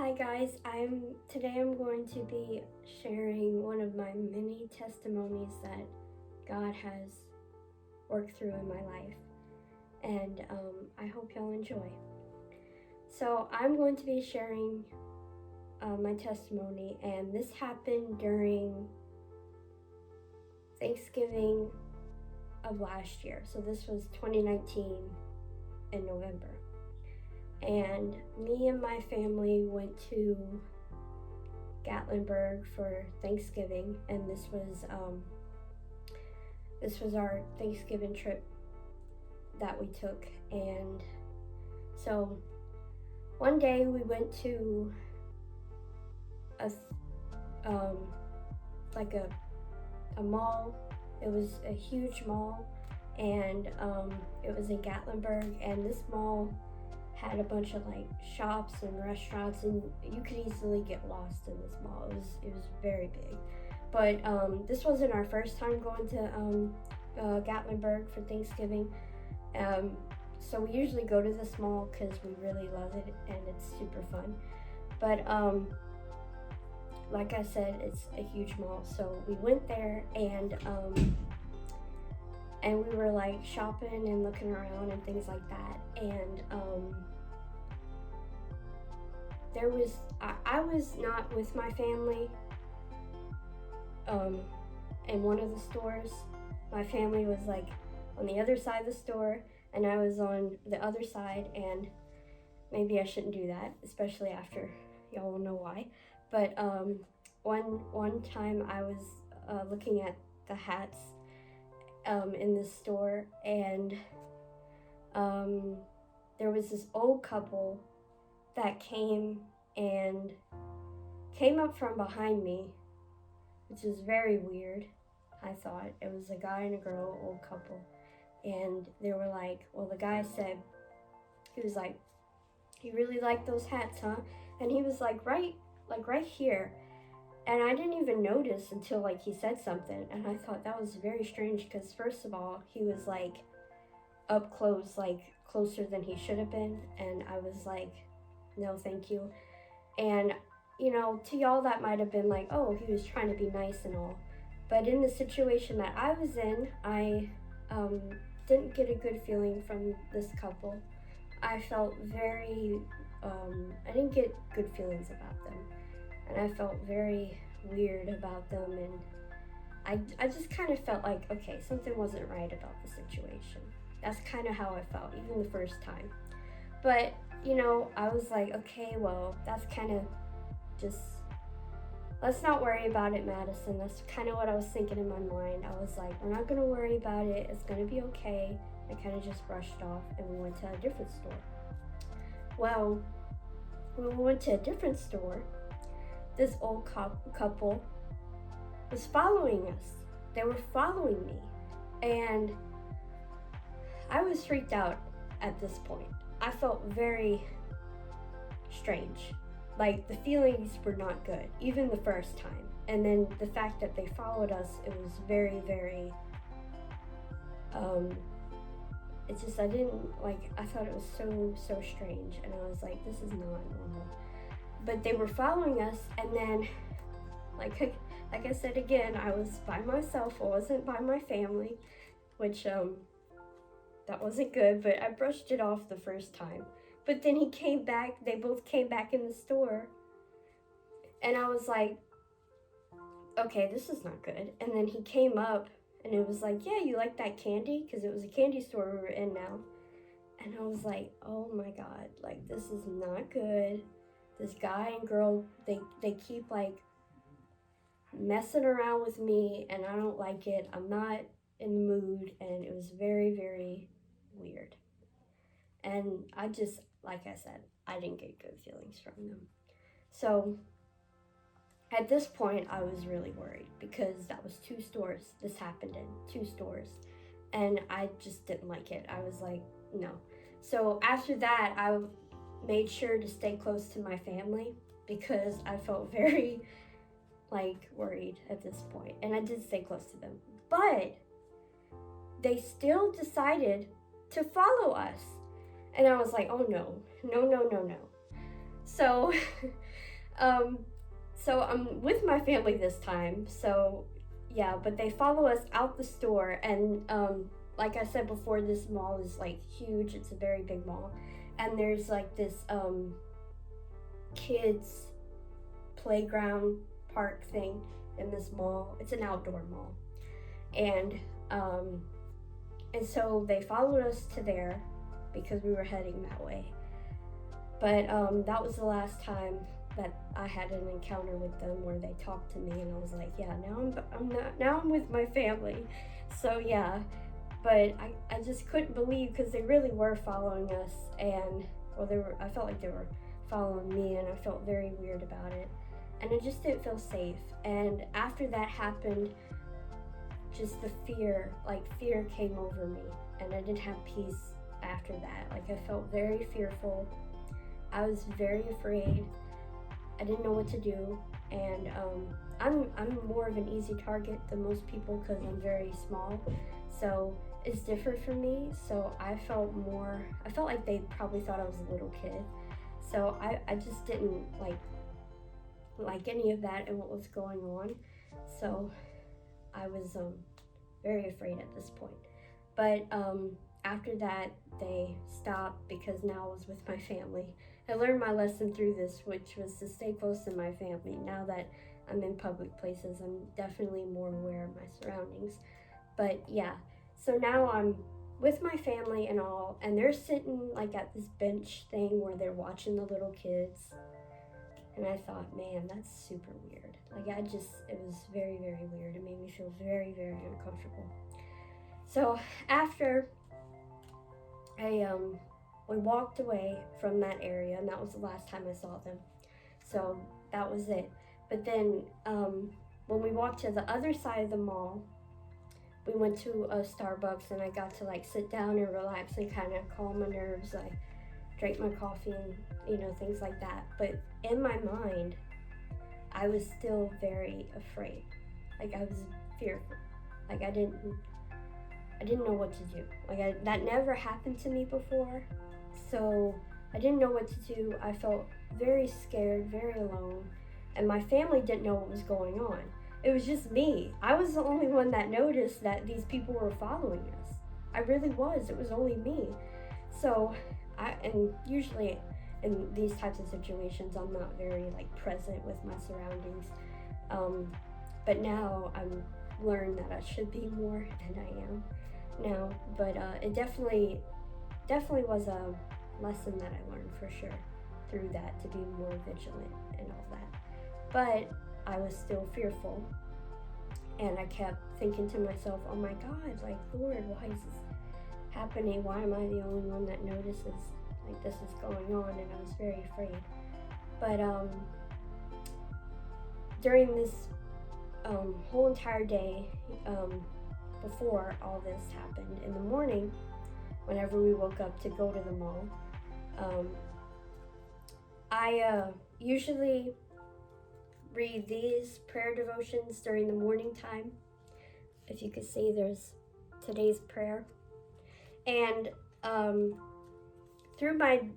Hi guys, today I'm going to be sharing one of my many testimonies that God has worked through in my life, and I hope y'all enjoy. So I'm going to be sharing my testimony, and this happened during Thanksgiving of last year. So this was 2019 in November. And me and my family went to Gatlinburg for Thanksgiving, and this was our Thanksgiving trip that we took. And so one day we went to a mall. It was a huge mall, and it was in Gatlinburg, and this mall had a bunch of like shops and restaurants, and you could easily get lost in this mall. It was very big, but this wasn't our first time going to Gatlinburg for Thanksgiving. So we usually go to this mall because we really love it and it's super fun. But like I said, it's a huge mall. So we went there, and we were like shopping and looking around and things like that. And I was not with my family in one of the stores. My family was like on the other side of the store, and I was on the other side, and maybe I shouldn't do that, especially after y'all will know why. But one time I was looking at the hats in this store, and there was this old couple that came up from behind me, which is very weird. I thought it was a guy and a girl, old couple, and they were like, well, the guy said, he was like, you really like those hats, huh? And he was like, right here. And I didn't even notice until like he said something, and I thought that was very strange because first of all, he was like up close, like closer than he should have been, and I was like, no thank you. And you know, to y'all that might have been like, oh, he was trying to be nice and all, but in the situation that I was in, I didn't get a good feeling from this couple. I felt very I didn't get good feelings about them, and I felt very weird about them, and I just kind of felt like, okay, something wasn't right about the situation. That's kind of how I felt, even the first time. But, you know, I was like, okay, well, that's kind of just, let's not worry about it, Madison. That's kind of what I was thinking in my mind. I was like, we're not going to worry about it. It's going to be okay. I kind of just brushed off, and we went to a different store. Well, when we went to a different store, this old couple was following us. They were following me, and I was freaked out at this point. I felt very strange. Like, the feelings were not good, even the first time. And then the fact that they followed us, it was very, very, it's just, I thought it was so strange. And I was like, this is not normal. But they were following us, and then, like I said again, I was by myself. I wasn't by my family, which, that wasn't good, but I brushed it off the first time. But then he came back, they both came back in the store, and I was like, okay, this is not good. And then he came up, and it was like, yeah, you like that candy? Because it was a candy store we were in now. And I was like, oh my God, like, this is not good. This guy and girl, they keep like messing around with me, and I don't like it. I'm not in the mood, and it was very, very weird. And I just, like I said, I didn't get good feelings from them. So at this point, I was really worried because that was 2 stores. This happened in 2 stores, and I just didn't like it. I was like, no. So after that, I made sure to stay close to my family because I felt very like worried at this point, and I did stay close to them. But they still decided to follow us, and I was like, oh no. So um, so I'm with my family this time. So yeah, but they follow us out the store, and like I said before, this mall is like huge. It's a very big mall, and there's like this kids playground park thing in this mall. It's an outdoor mall, and um, and so they followed us to there because we were heading that way. But that was the last time that I had an encounter with them where they talked to me, and I was like, yeah, now I'm with my family. So yeah, but I just couldn't believe, because they really were following us, and well, I felt like they were following me, and I felt very weird about it, and I just didn't feel safe. And after that happened, just the fear came over me, and I didn't have peace after that. Like, I felt very fearful. I was very afraid. I didn't know what to do, and I'm more of an easy target than most people because I'm very small, so it's different for me. So I felt like they probably thought I was a little kid. So I just didn't like any of that and what was going on. So I was very afraid at this point. But after that, they stopped because now I was with my family. I learned my lesson through this, which was to stay close to my family. Now that I'm in public places, I'm definitely more aware of my surroundings. But yeah, so now I'm with my family and all, and they're sitting like at this bench thing where they're watching the little kids. And I thought, man, that's super weird. It was very, very weird. It made me feel very, very uncomfortable. So after we walked away from that area, and that was the last time I saw them. So that was it. But then when we walked to the other side of the mall, we went to a Starbucks, and I got to sit down and relax and kind of calm my nerves. I drank my coffee and things like that. But in my mind, I was still very afraid. I was fearful. I didn't know what to do. That never happened to me before, so I didn't know what to do. I felt very scared, very alone, and my family didn't know what was going on. It was just me. I was the only one that noticed that these people were following us. I really was. It was only me. So, and usually in these types of situations, I'm not very present with my surroundings. But now I'm learned that I should be more, and I am now. But it definitely was a lesson that I learned for sure through that, to be more vigilant and all that. But I was still fearful, and I kept thinking to myself, oh my God, Lord, why is this happening? Why am I the only one that notices this is going on? And I was very afraid. But during this whole entire day, before all this happened, in the morning, whenever we woke up to go to the mall, I usually read these prayer devotions during the morning time. If you could see, there's today's prayer. And through my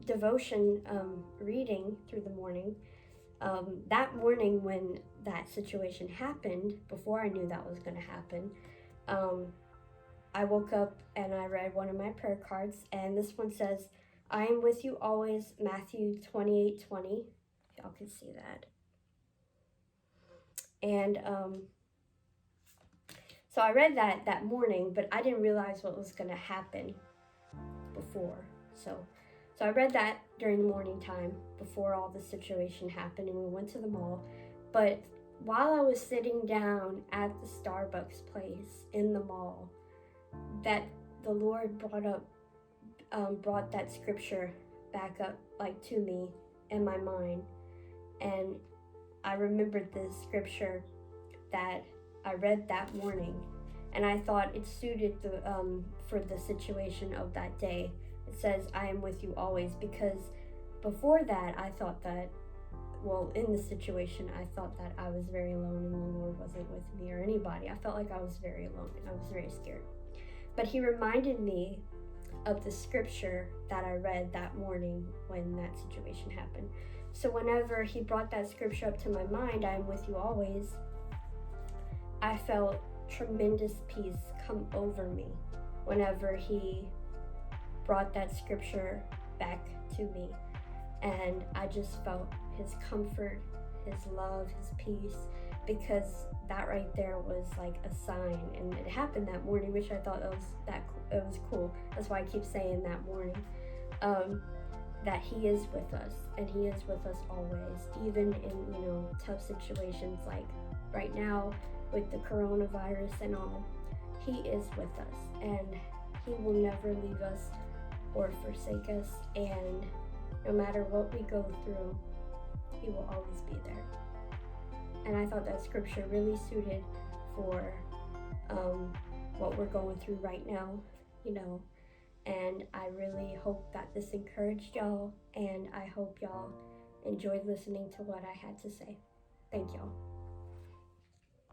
devotion reading through the morning, that morning when that situation happened, before I knew that was going to happen, I woke up and I read one of my prayer cards, and this one says, I am with you always, Matthew 28:20. Y'all can see that. And so I read that morning, but I didn't realize what was going to happen before. So I read that during the morning time before all the situation happened, and we went to the mall. But while I was sitting down at the Starbucks place in the mall, that the Lord brought that scripture back up to me in my mind. And I remembered the scripture that I read that morning, and I thought it suited for the situation of that day. It says, I am with you always, because before that, I thought that, in the situation, I thought that I was very alone and the Lord wasn't with me or anybody. I felt like I was very alone and I was very scared. But He reminded me of the scripture that I read that morning when that situation happened. So whenever he brought that scripture up to my mind, I am with you always, I felt tremendous peace come over me whenever he brought that scripture back to me. And I just felt his comfort, his love, his peace, because that right there was like a sign. And it happened that morning, which I thought it was cool. That's why I keep saying that morning. That he is with us, and he is with us always, even in tough situations like right now with the coronavirus and all. He is with us, and he will never leave us or forsake us, and no matter what we go through, he will always be there. And I thought that scripture really suited for what we're going through right now, and I really hope that this encouraged y'all, and I hope y'all enjoyed listening to what I had to say. Thank y'all.